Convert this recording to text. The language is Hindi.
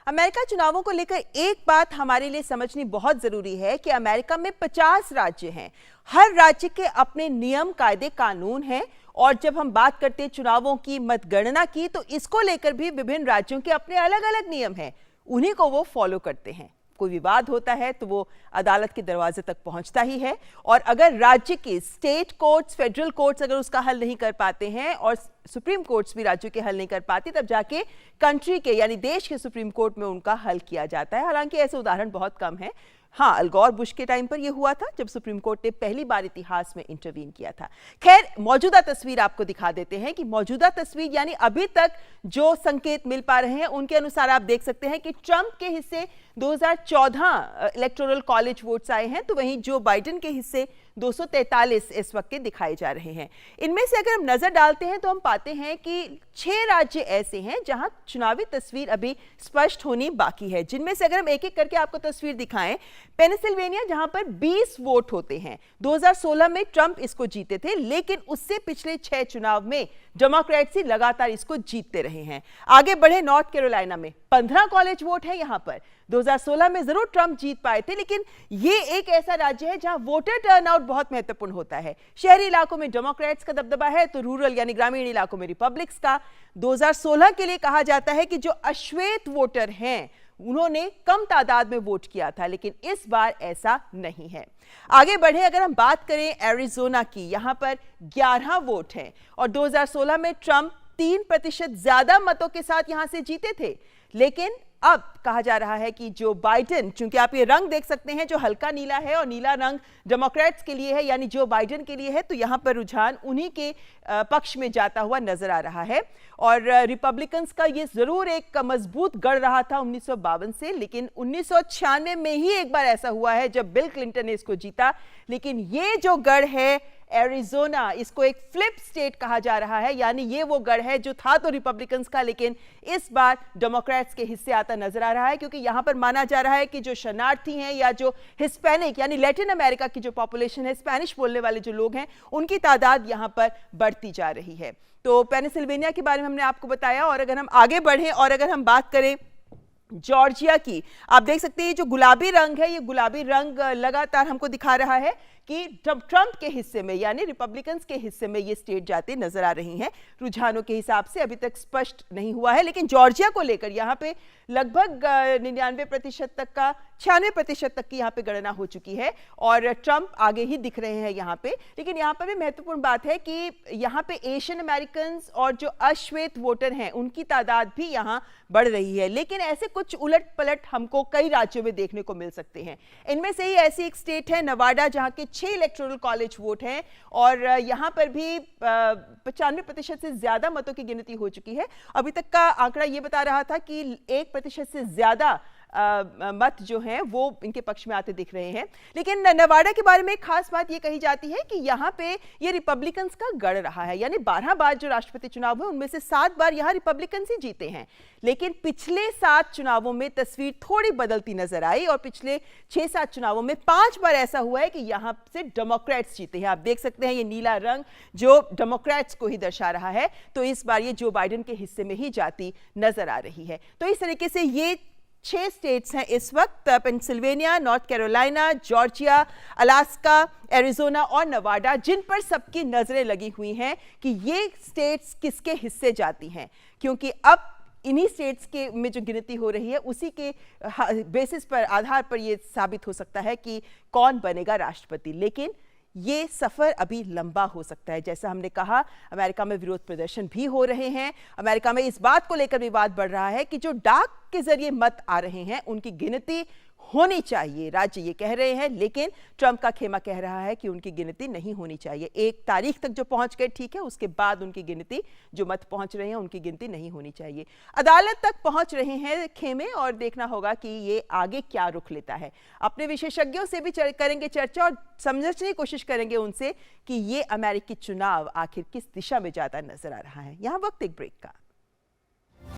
अमेरिका चुनावों को लेकर एक बात हमारे लिए समझनी बहुत जरूरी है कि अमेरिका में 50 राज्य हैं। हर राज्य के अपने नियम, कायदे, कानून हैं और जब हम बात करते हैं चुनावों की, मतगणना की, तो इसको लेकर भी विभिन्न राज्यों के अपने अलग अलग नियम हैं। उन्हीं को वो फॉलो करते हैं। कोई विवाद होता है तो वो अदालत के दरवाजे तक पहुंचता ही है और अगर राज्य के स्टेट कोर्ट्स, फेडरल कोर्ट्स अगर उसका हल नहीं कर पाते हैं और सुप्रीम कोर्ट्स भी राज्यों के हल नहीं कर पाती, तब जाके कंट्री के यानी देश के सुप्रीम कोर्ट में उनका हल किया जाता है। हालांकि ऐसे उदाहरण बहुत कम हैं। हाँ, अल गौर बुश के टाइम पर यह हुआ था जब सुप्रीम कोर्ट ने पहली बार इतिहास में इंटरवीन किया था। खैर, मौजूदा तस्वीर आपको दिखा देते हैं कि मौजूदा तस्वीर यानी अभी तक जो संकेत मिल पा रहे हैं उनके अनुसार आप देख सकते हैं कि ट्रंप के हिस्से 2014 इलेक्टोरल कॉलेज वोट्स आए हैं, तो वहीं जो बाइडेन के हिस्से 243 इस वक्त के दिखाए जा रहे हैं। इनमें से अगर हम नजर डालते हैं तो हम पाते हैं कि 6 राज्य ऐसे हैं जहां चुनावी तस्वीर अभी स्पष्ट होनी बाकी है, जिनमें से अगर हम एक एक करके आपको तस्वीर दिखाएं, पेनिसिल्वेनिया जहां पर 20 वोट होते हैं। 2016 में ट्रंप इसको जीते थे, लेकिन उससे पिछले 6 चुनाव में डेमोक्रेट्स ही लगातार इसको जीतते रहे हैं। आगे बढ़े नॉर्थ कैरोलिना में 15 कॉलेज वोट है। यहां पर 2016 में जरूर ट्रंप जीत पाए थे, लेकिन ये एक ऐसा राज्य है जहां वोटर टर्नआउट बहुत महत्वपूर्ण होता है। शहरी इलाकों में डेमोक्रेट्स का दबदबा है तो रूरल यानी ग्रामीण इलाकों में रिपब्लिक्स का। 2016 के लिए कहा जाता है कि जो अश्वेत वोटर हैं उन्होंने कम तादाद में वोट किया था, लेकिन इस बार ऐसा नहीं है। आगे बढ़े, अगर हम बात करें एरिजोना की, यहां पर 11 वोट हैं और 2016 में ट्रंप 3% ज्यादा मतों के साथ यहां से जीते थे, लेकिन अब कहा जा रहा है कि जो बाइडेन, चूंकि आप ये रंग देख सकते हैं जो हल्का नीला है और नीला रंग डेमोक्रेट्स के लिए है यानी जो बाइडेन के लिए है, तो यहां पर रुझान उन्हीं के पक्ष में जाता हुआ नजर आ रहा है। और रिपब्लिकन्स का ये जरूर एक मजबूत गढ़ रहा था 1952 से, लेकिन 1996 में ही एक बार ऐसा हुआ है जब बिल क्लिंटन ने इसको जीता। लेकिन ये जो गढ़ है एरिजोना, इसको एक फ्लिप स्टेट कहा जा रहा है, यानी ये वो गढ़ है जो था तो रिपब्लिकन्स का, लेकिन इस बार डेमोक्रेट्स के हिस्से आता नजर आ रहा है, क्योंकि यहां पर माना जा रहा है कि जो शरणार्थी हैं या जो हिस्पैनिक यानी लैटिन अमेरिका की जो पॉपुलेशन है, स्पेनिश बोलने वाले जो लोग हैं, उनकी तादाद यहां पर बढ़ती जा रही है। तो पेनिसिल्वेनिया के बारे में हमने आपको बताया। और अगर हम आगे बढ़ें और अगर हम बात करें जॉर्जिया की, आप देख सकते हैं जो गुलाबी रंग है, ये गुलाबी रंग लगातार हमको दिखा रहा है कि ट्रंप के हिस्से में यानी रिपब्लिकन्स के हिस्से में ये स्टेट जाते नजर आ रही हैं। रुझानों के हिसाब से अभी तक स्पष्ट नहीं हुआ है, लेकिन जॉर्जिया को लेकर यहाँ पे लगभग 99% तक का 96% तक की यहाँ पे गणना हो चुकी है और ट्रंप आगे ही दिख रहे हैं यहाँ पे। लेकिन यहाँ पर भी महत्वपूर्ण बात है कि यहाँ पे एशियन अमेरिकन और जो अश्वेत वोटर हैं उनकी तादाद भी यहाँ बढ़ रही है, लेकिन ऐसे कुछ उलट पलट हमको कई राज्यों में देखने को मिल सकते हैं। इनमें से ही ऐसी एक स्टेट है नवाडा, जहाँ के 6 इलेक्टोरल कॉलेज वोट हैं और यहां पर भी 95% से ज्यादा मतों की गिनती हो चुकी है। अभी तक का आंकड़ा यह बता रहा था कि 1% से ज्यादा मत जो हैं वो इनके पक्ष में आते दिख रहे हैं। लेकिन नवाडा के बारे में एक खास बात ये कही जाती है कि यहाँ पे ये रिपब्लिकन्स का गढ़ रहा है, यानी 12 बार जो राष्ट्रपति चुनाव हुए उनमें से 7 बार यहाँ रिपब्लिकन्स ही जीते हैं। लेकिन पिछले 7 चुनावों में तस्वीर थोड़ी बदलती नजर आई और पिछले 6-7 चुनावों में 5 बार ऐसा हुआ है कि यहाँ से डेमोक्रेट्स जीते हैं। आप देख सकते हैं ये नीला रंग जो डेमोक्रेट्स को ही दर्शा रहा है, तो इस बार ये जो बाइडेन के हिस्से में ही जाती नजर आ रही है। तो इस तरीके से ये 6 स्टेट्स हैं इस वक्त, Pennsylvania, north Carolina, Georgia, Alaska, Arizona और नवाडा, जिन पर सबकी नजरें लगी हुई हैं कि ये स्टेट्स किसके हिस्से जाती हैं, क्योंकि अब इन्हीं स्टेट्स के में जो गिनती हो रही है उसी के बेसिस पर, आधार पर यह साबित हो सकता है कि कौन बनेगा राष्ट्रपति। लेकिन ये सफर अभी लंबा हो सकता है। जैसा हमने कहा, अमेरिका में विरोध प्रदर्शन भी हो रहे हैं। अमेरिका में इस बात को लेकर विवाद बढ़ रहा है कि जो डाक के जरिए मत आ रहे हैं उनकी गिनती होनी चाहिए, राज्य ये कह रहे हैं, लेकिन ट्रंप का खेमा कह रहा है कि उनकी गिनती नहीं होनी चाहिए। 1 तारीख तक जो पहुंच गए ठीक है, उसके बाद उनकी गिनती, जो मत पहुंच रहे हैं उनकी गिनती नहीं होनी चाहिए। अदालत तक पहुंच रहे हैं खेमे और देखना होगा कि ये आगे क्या रुख लेता है। अपने विशेषज्ञों से भी करेंगे चर्चा और समझने की कोशिश करेंगे उनसे कि ये अमेरिकी चुनाव आखिर किस दिशा में जाता नजर आ रहा है। यहाँ वक्त एक ब्रेक का।